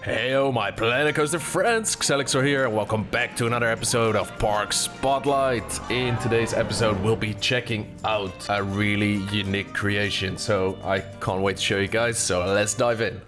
Heyo, my Rollercoaster friends, Xelixor here, and welcome back to another episode of Park Spotlight. In today's episode, we'll be checking out a really unique creation, so I can't wait to show you guys, so let's dive in.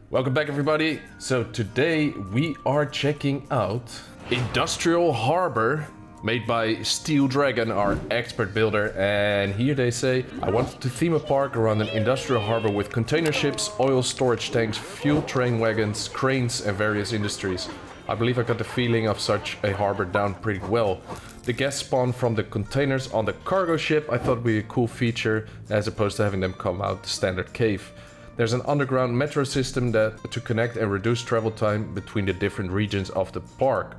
Welcome back, everybody. So today we are checking out Industrial Harbor, made by Steeldragon, our expert builder, and here they say, I want to theme a park around an industrial harbor with container ships, oil storage tanks, fuel train wagons, cranes, and various industries. I believe I got the feeling of such a harbor down pretty well. The guests spawn from the containers on the cargo ship. I thought would be a cool feature as opposed to having them come out the standard cave. There's an underground metro system to connect and reduce travel time between the different regions of the park.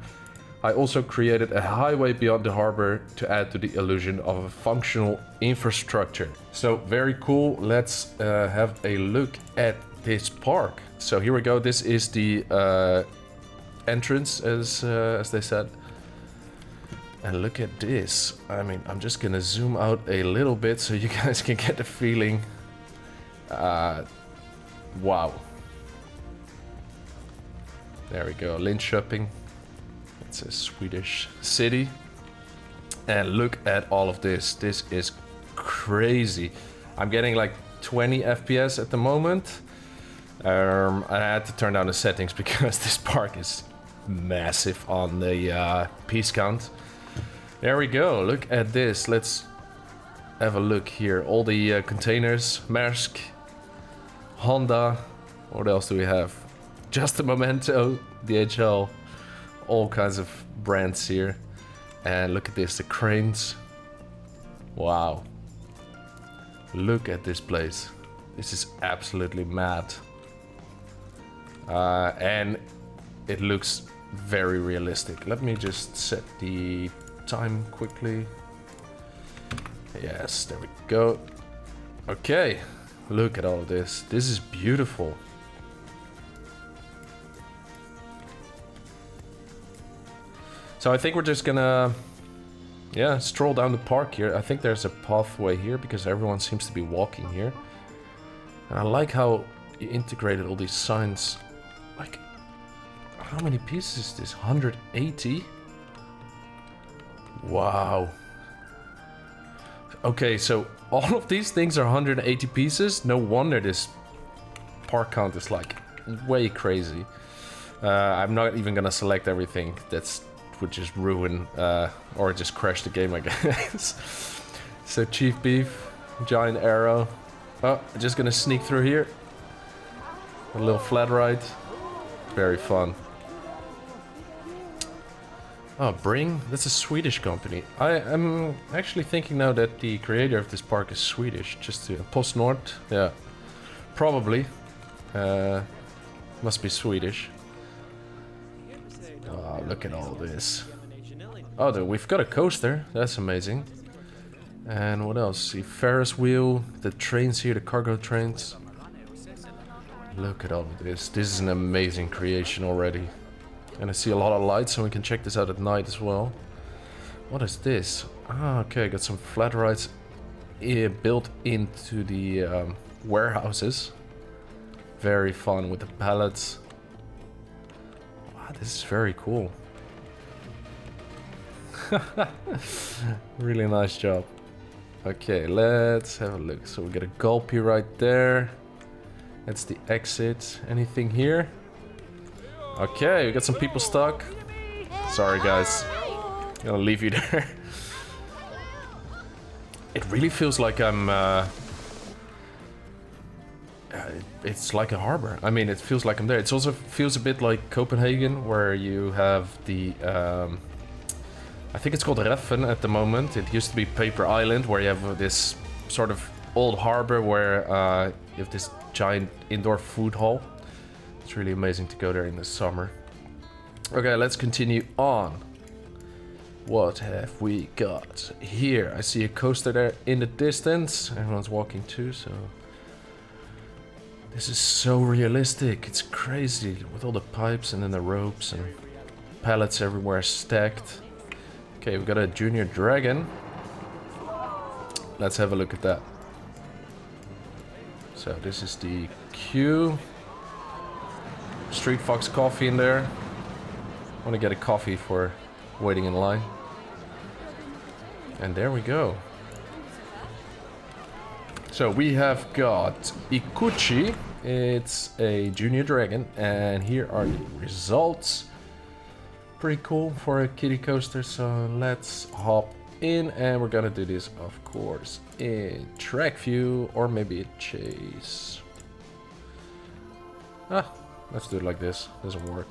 I also created a highway beyond the harbor to add to the illusion of a functional infrastructure. So very cool. Let's have a look at this park. So here we go. This is the entrance, as they said. And look at this. I mean, I'm just gonna zoom out a little bit so you guys can get the feeling. Wow. There we go. Linköping. It's a Swedish city. And look at all of this. This is crazy. I'm getting like 20 FPS at the moment. I had to turn down the settings because this park is massive on the piece count. There we go. Look at this. Let's have a look here. All the containers. Maersk. Honda. What else do we have? Just a Memento. DHL. All kinds of brands here. And look at this, the cranes. Wow. Look at this place. This is absolutely mad. And it looks very realistic. Let me just set the time quickly. Yes, there we go. Okay, look at all of this. This is beautiful. So I think we're just gonna, stroll down the park here. I think there's a pathway here because everyone seems to be walking here. And I like how you integrated all these signs. Like, how many pieces is this? 180? Wow. Okay, so all of these things are 180 pieces. No wonder this park count is like way crazy. I'm not even gonna select everything. Would just ruin or just crash the game, I guess. So Chief Beef, Giant Arrow. Oh, just gonna sneak through here. A little flat ride. Very fun. Oh, Bring? That's a Swedish company. I'm actually thinking now that the creator of this park is Swedish. Just to PostNord. Yeah, probably. Must be Swedish. Oh, look at all this. Oh, we've got a coaster. That's amazing. And what else? The Ferris wheel, the trains here, the cargo trains. Look at all of this. This is an amazing creation already. And I see a lot of lights, so we can check this out at night as well. What is this? Ah, okay, got some flat rides built into the warehouses. Very fun with the pallets. This is very cool. Really nice job. Okay, let's have a look. So we got a gulpy right there. That's the exit. Anything here? Okay, we got some people stuck. Sorry guys. I'm gonna leave you there. It really feels like I'm it's like a harbor. I mean, it feels like I'm there. It also feels a bit like Copenhagen, where you have the I think it's called Reffen at the moment. It used to be Paper Island, where you have this sort of old harbor where you have this giant indoor food hall. It's really amazing to go there in the summer. Okay, let's continue on. What have we got here? I see a coaster there in the distance. Everyone's walking too, so this is so realistic. It's crazy with all the pipes and then the ropes and pallets everywhere stacked. Okay, we've got a Junior Dragon. Let's have a look at that. So this is the queue. Street Fox coffee in there. Want to get a coffee for waiting in line. And there we go. So we have got Ikuchi. It's a junior dragon, and here are the results. Pretty cool for a kiddie coaster, so let's hop in, and we're gonna do this, of course, in track view or maybe a chase. Let's do it like this. Doesn't work.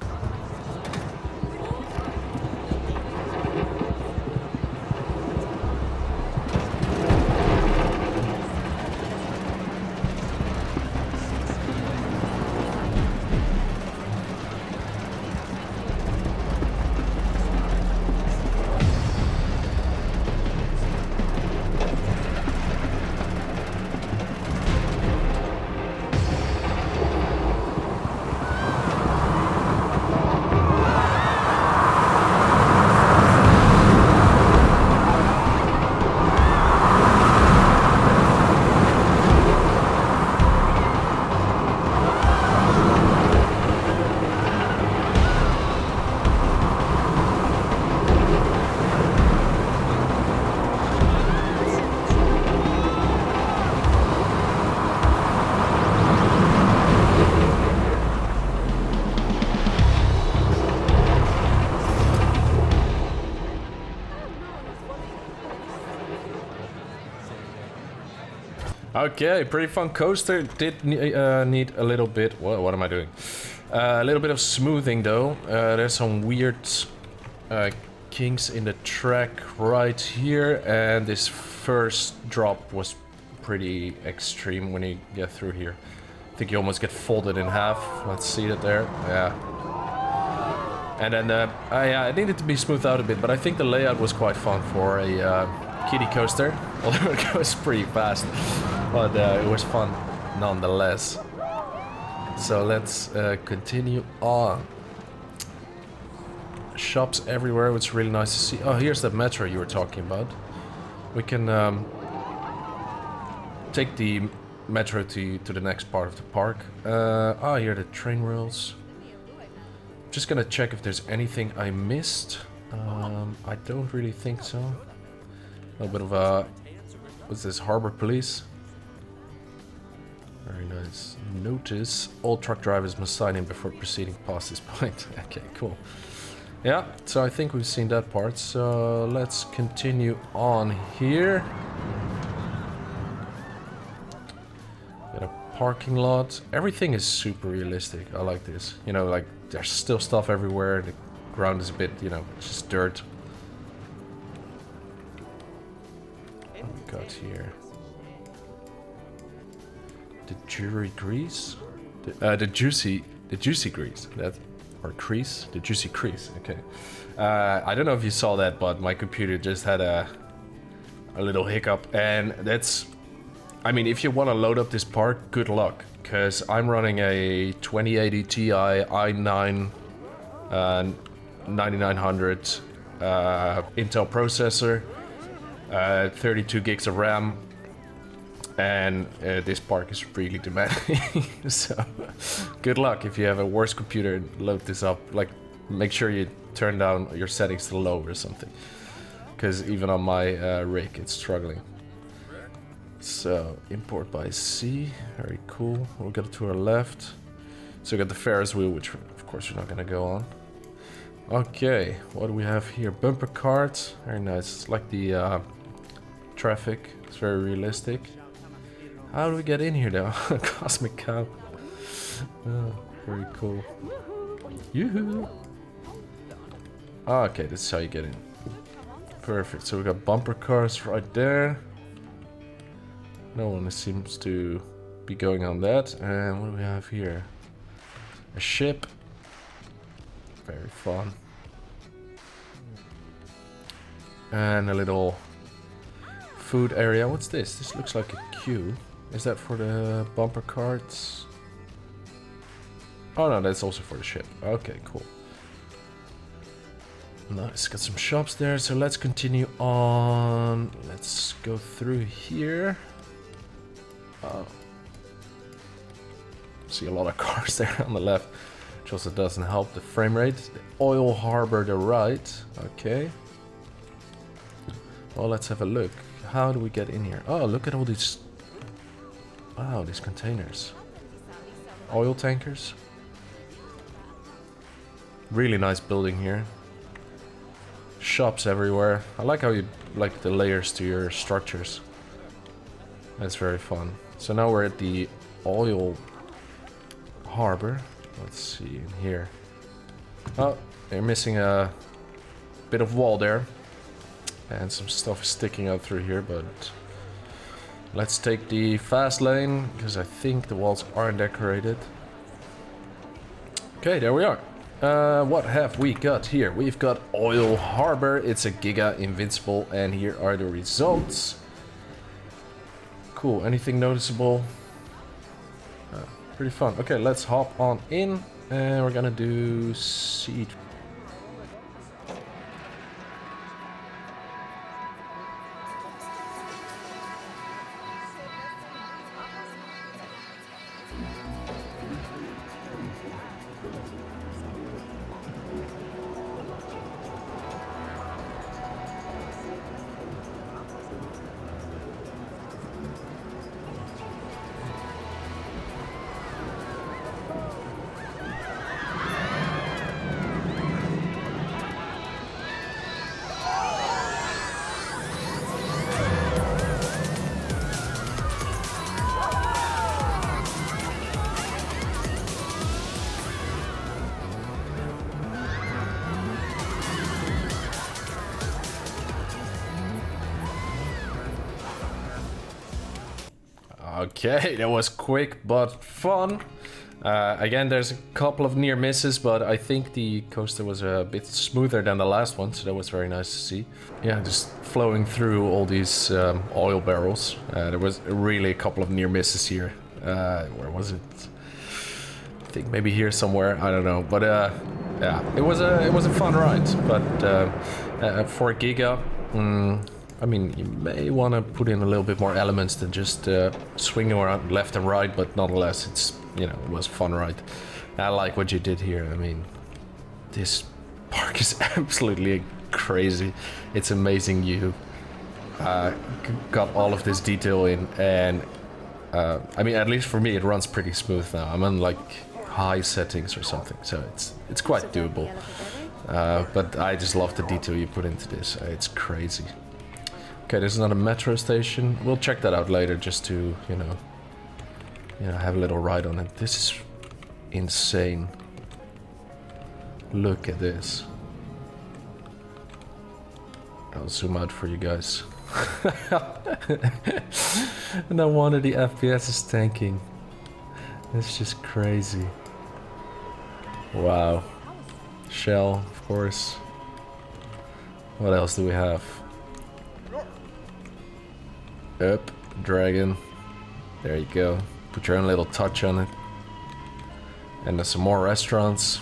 Okay, pretty fun coaster. Did need a little bit... What am I doing? A little bit of smoothing though. There's some weird kinks in the track right here, and this first drop was pretty extreme when you get through here. I think you almost get folded in half. Let's see that there. Yeah. And then yeah, it needed to be smoothed out a bit, but I think the layout was quite fun for a kiddie coaster. Although it goes pretty fast, but it was fun nonetheless. So let's continue on. Shops everywhere, it's really nice to see. Oh, here's the metro you were talking about. We can take the metro to the next part of the park. Oh, here are the train rails. Just gonna check if there's anything I missed. I don't really think so. A little bit of a... What's this? Harbor Police. Very nice. Notice all truck drivers must sign in before proceeding past this point. Okay, cool. Yeah, so I think we've seen that part. So let's continue on here. Got a parking lot. Everything is super realistic. I like this. You know, like there's still stuff everywhere. The ground is a bit, you know, just dirt. What we got here? The jury grease? The juicy grease. That, or crease? The juicy crease, okay. I don't know if you saw that, but my computer just had a little hiccup, and that's... I mean, if you want to load up this part, good luck, because I'm running a 2080 Ti i9 9900 Intel processor, 32 gigs of RAM, and this park is really demanding. So good luck if you have a worse computer and load this up. Like, make sure you turn down your settings to low or something, because even on my rig it's struggling. So import by sea, very cool. We'll get to our left. So we got the Ferris wheel, which of course we're not gonna go on. Okay, what do we have here? Bumper carts, very nice. It's like the traffic. It's very realistic. How do we get in here though? Cosmic cow. Oh, very cool. Yoo-hoo! Okay, this is how you get in. Perfect. So we got bumper cars right there. No one seems to be going on that. And what do we have here? A ship. Very fun. And a little food area. What's this? This looks like a queue. Is that for the bumper carts? Oh no, that's also for the ship. Okay, cool. Nice, got some shops there. So let's continue on. Let's go through here. Oh. See a lot of cars there on the left, which also doesn't help the frame rate. The oil harbor to the right. Okay. Well, let's have a look. How do we get in here? Oh, look at all these... Wow, these containers. Oil tankers. Really nice building here. Shops everywhere. I like how you like the layers to your structures. That's very fun. So now we're at the oil harbor. Let's see in here. Oh, they're missing a bit of wall there. And some stuff is sticking out through here, but let's take the fast lane, because I think the walls aren't decorated. Okay, there we are. What have we got here? We've got Oil Harbor. It's a Giga Invincible, and here are the results. Cool. Anything noticeable? Pretty fun. Okay, let's hop on in, and we're gonna do seed. Okay, that was quick but fun. Again, there's a couple of near misses, but I think the coaster was a bit smoother than the last one, so that was very nice to see. Yeah, just flowing through all these oil barrels. There was really a couple of near misses here. Where was it? I think maybe here somewhere. I don't know, but yeah, it was a fun ride. But for Giga. I mean, you may want to put in a little bit more elements than just swinging around left and right, but nonetheless, it's, you know, it was a fun ride. I like what you did here. I mean, this park is absolutely crazy. It's amazing you got all of this detail in, and I mean, at least for me, it runs pretty smooth now. I'm on like high settings or something, so it's quite doable. But I just love the detail you put into this. It's crazy. Okay, there's another metro station. We'll check that out later, just to, you know, have a little ride on it. This is insane. Look at this. I'll zoom out for you guys. No wonder the FPS is tanking. It's just crazy. Wow. Shell, of course. What else do we have? Up, dragon. There you go. Put your own little touch on it. And there's some more restaurants.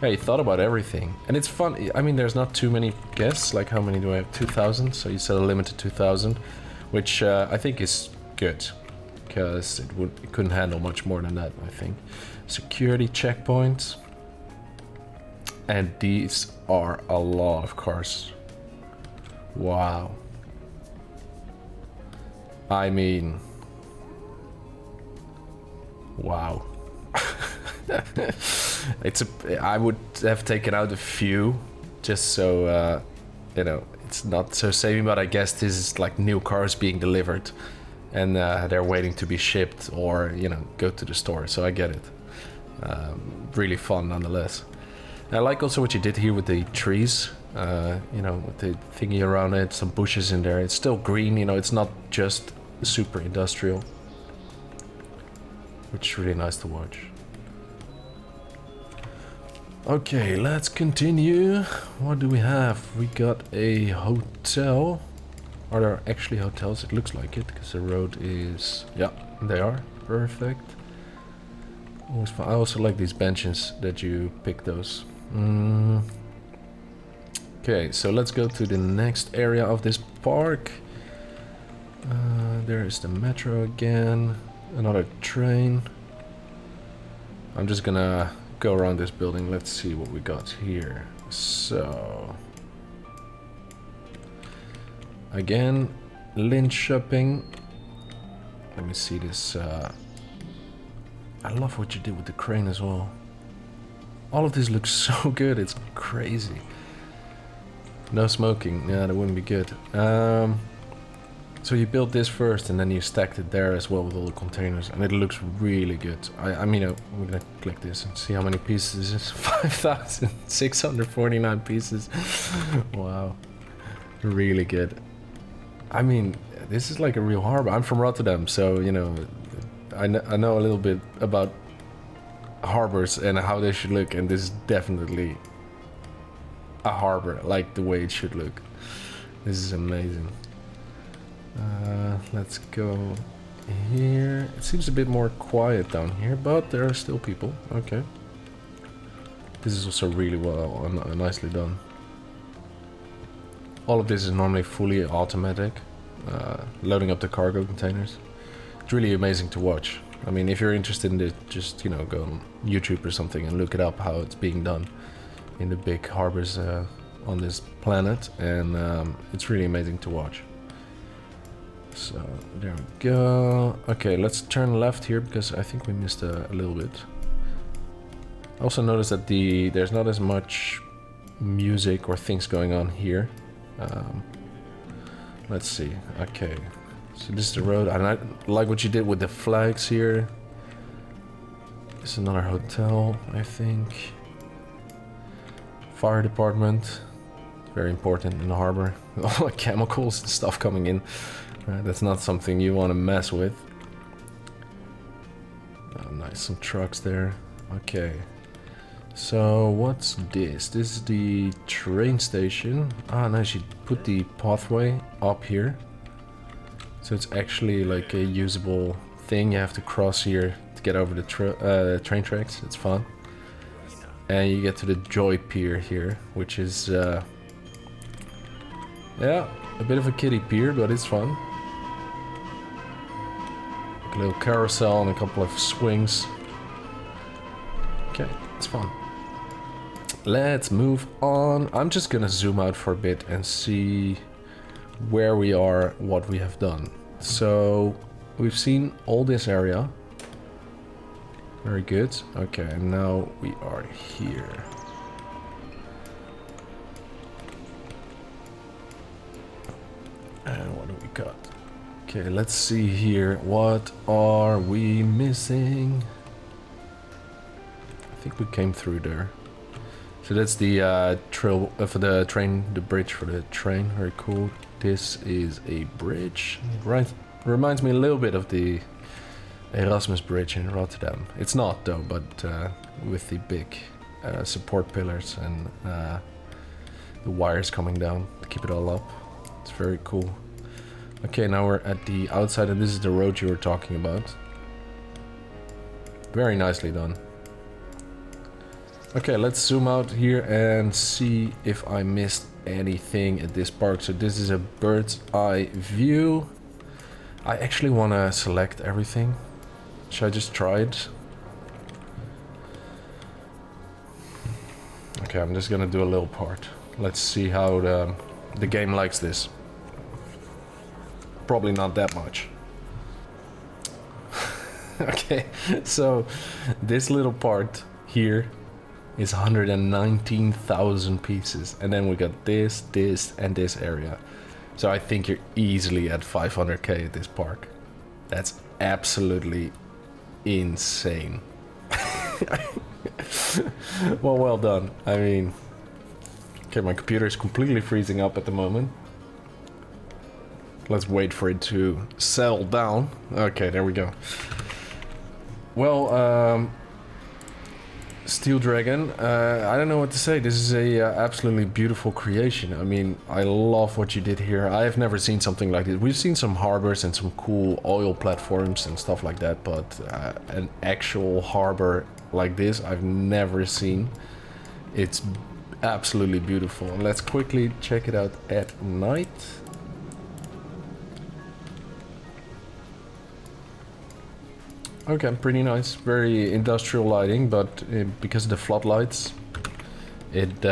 Yeah, you thought about everything. And it's fun. I mean, there's not too many guests. Like, how many do I have? 2,000. So you set a limit to 2,000. Which I think is good. Because it couldn't handle much more than that, I think. Security checkpoints. And these are a lot of cars. Wow. I mean... Wow. I would have taken out a few, just so, you know, it's not so samey, but I guess this is like new cars being delivered. And they're waiting to be shipped or, you know, go to the store, so I get it. Really fun nonetheless. I like also what you did here with the trees, you know, with the thingy around it, some bushes in there. It's still green, you know, it's not just super industrial, which is really nice to watch. Okay, let's continue. What do we have? We got a hotel. Are there actually hotels? It looks like it, because the road is... Yeah, they are. Perfect. Always fun. I also like these benches that you pick those. Okay, so let's go to the next area of this park. There is the metro again. Another train. I'm just gonna go around this building. Let's see what we got here. So again, Linköping. Let me see this. I love what you did with the crane as well. All of this looks so good. It's crazy. No smoking. Yeah, that wouldn't be good. So you built this first and then you stacked it there as well with all the containers, and it looks really good. I mean, we're gonna click this and see how many pieces this is. 5,649 pieces. Wow. Really good. I mean, this is like a real harbor. I'm from Rotterdam, so, you know, I know a little bit about harbors and how they should look, and this is definitely a harbor, like the way it should look. This is amazing. Let's go here. It seems a bit more quiet down here, but there are still people. Okay. This is also really well nicely done. All of this is normally fully automatic, loading up the cargo containers. It's really amazing to watch. I mean, if you're interested in it, just, you know, go on YouTube or something and look it up how it's being done in the big harbors on this planet, and it's really amazing to watch. So there we go. Okay, let's turn left here because I think we missed a little bit. I also noticed that there's not as much music or things going on here. Let's see. Okay, so this is the road, and I like what you did with the flags here. This is another hotel, I think. Fire department, very important in the harbor. All the chemicals and stuff coming in. That's not something you want to mess with. Oh, nice, some trucks there. Okay. So what's this? This is the train station. Ah, nice. You put the pathway up here, so it's actually like a usable thing. You have to cross here to get over the train tracks. It's fun. And you get to the Joy Pier here, which is yeah, a bit of a kiddie pier, but it's fun. A little carousel and a couple of swings. Okay, it's fun. Let's move on. I'm just gonna zoom out for a bit and see where we are, what we have done. So we've seen all this area. Very good. Okay, and now we are here. And what do we got? Okay, let's see here. What are we missing? I think we came through there. So that's the trail for the train, the bridge for the train. Very cool. This is a bridge. Right, reminds me a little bit of the Erasmus Bridge in Rotterdam. It's not though, but with the big support pillars and the wires coming down to keep it all up. It's very cool. Okay, now we're at the outside, and this is the road you were talking about. Very nicely done. Okay, let's zoom out here and see if I missed anything at this park. So this is a bird's eye view. I actually want to select everything. Should I just try it? Okay, I'm just gonna do a little part. Let's see how the game likes this. Probably not that much. Okay, so this little part here is 119,000 pieces, and then we got this, this, and this area. So I think you're easily at 500k at this park. That's absolutely insane. Well done. I mean, okay, my computer is completely freezing up at the moment. Let's wait for it to settle down. Okay, there we go. Well, Steeldragon, I don't know what to say. This is a absolutely beautiful creation. I mean, I love what you did here. I have never seen something like this. We've seen some harbors and some cool oil platforms and stuff like that, but an actual harbor like this I've never seen. It's absolutely beautiful. And let's quickly check it out at night. Okay, pretty nice. Very industrial lighting, but because of the floodlights, it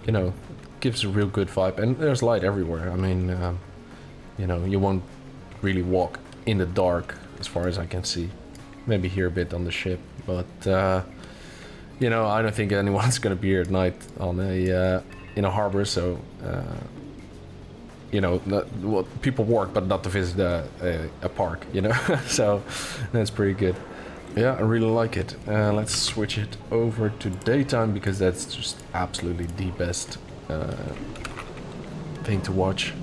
you know, gives a real good vibe. And there's light everywhere. I mean, you know, you won't really walk in the dark as far as I can see. Maybe here a bit on the ship, but you know, I don't think anyone's gonna be here at night on a in a harbor. So you know, well, people work, but not to visit a park. You know, so that's pretty good. Yeah, I really like it. Let's switch it over to daytime because that's just absolutely the best thing to watch.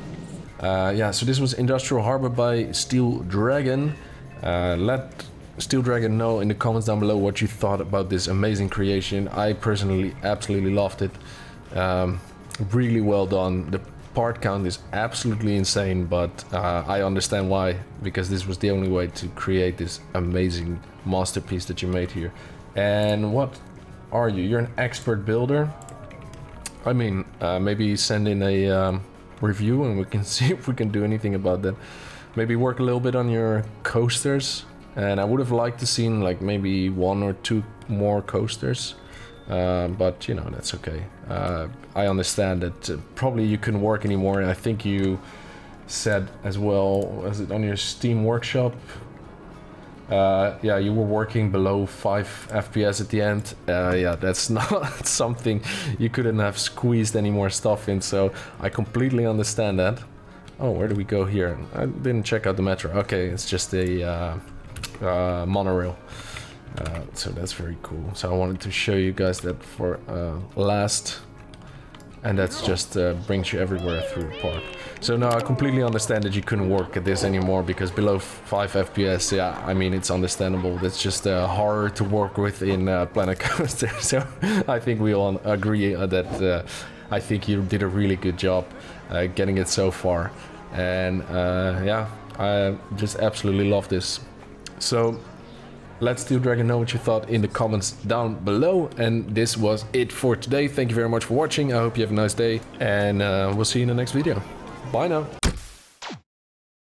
Yeah, so this was Industrial Harbor by Steeldragon. Let Steeldragon know in the comments down below what you thought about this amazing creation. I personally absolutely loved it. Really well done. The part count is absolutely insane, but I understand why, because this was the only way to create this amazing masterpiece that you made here. And what are you? You're an expert builder. I mean, maybe send in a review and we can see if we can do anything about that. Maybe work a little bit on your coasters, and I would have liked to seen like maybe 1 or 2 more coasters. But you know, that's okay. I understand that probably you couldn't work anymore. I think you said as well, was it on your Steam workshop? Yeah, you were working below 5 FPS at the end. Yeah, that's not something you couldn't have squeezed any more stuff in, so I completely understand that. Oh, where do we go here? I didn't check out the metro. Okay, it's just a monorail. So that's very cool. So I wanted to show you guys that for last, and that's just brings you everywhere through the park. So now I completely understand that you couldn't work at this anymore because below 5 FPS, yeah, I mean, it's understandable. That's just horror to work with in Planet Coaster. So I think we all agree that I think you did a really good job getting it so far. And yeah, I just absolutely love this. So let Steeldragon know what you thought in the comments down below. And this was it for today. Thank you very much for watching. I hope you have a nice day, and we'll see you in the next video. Bye now.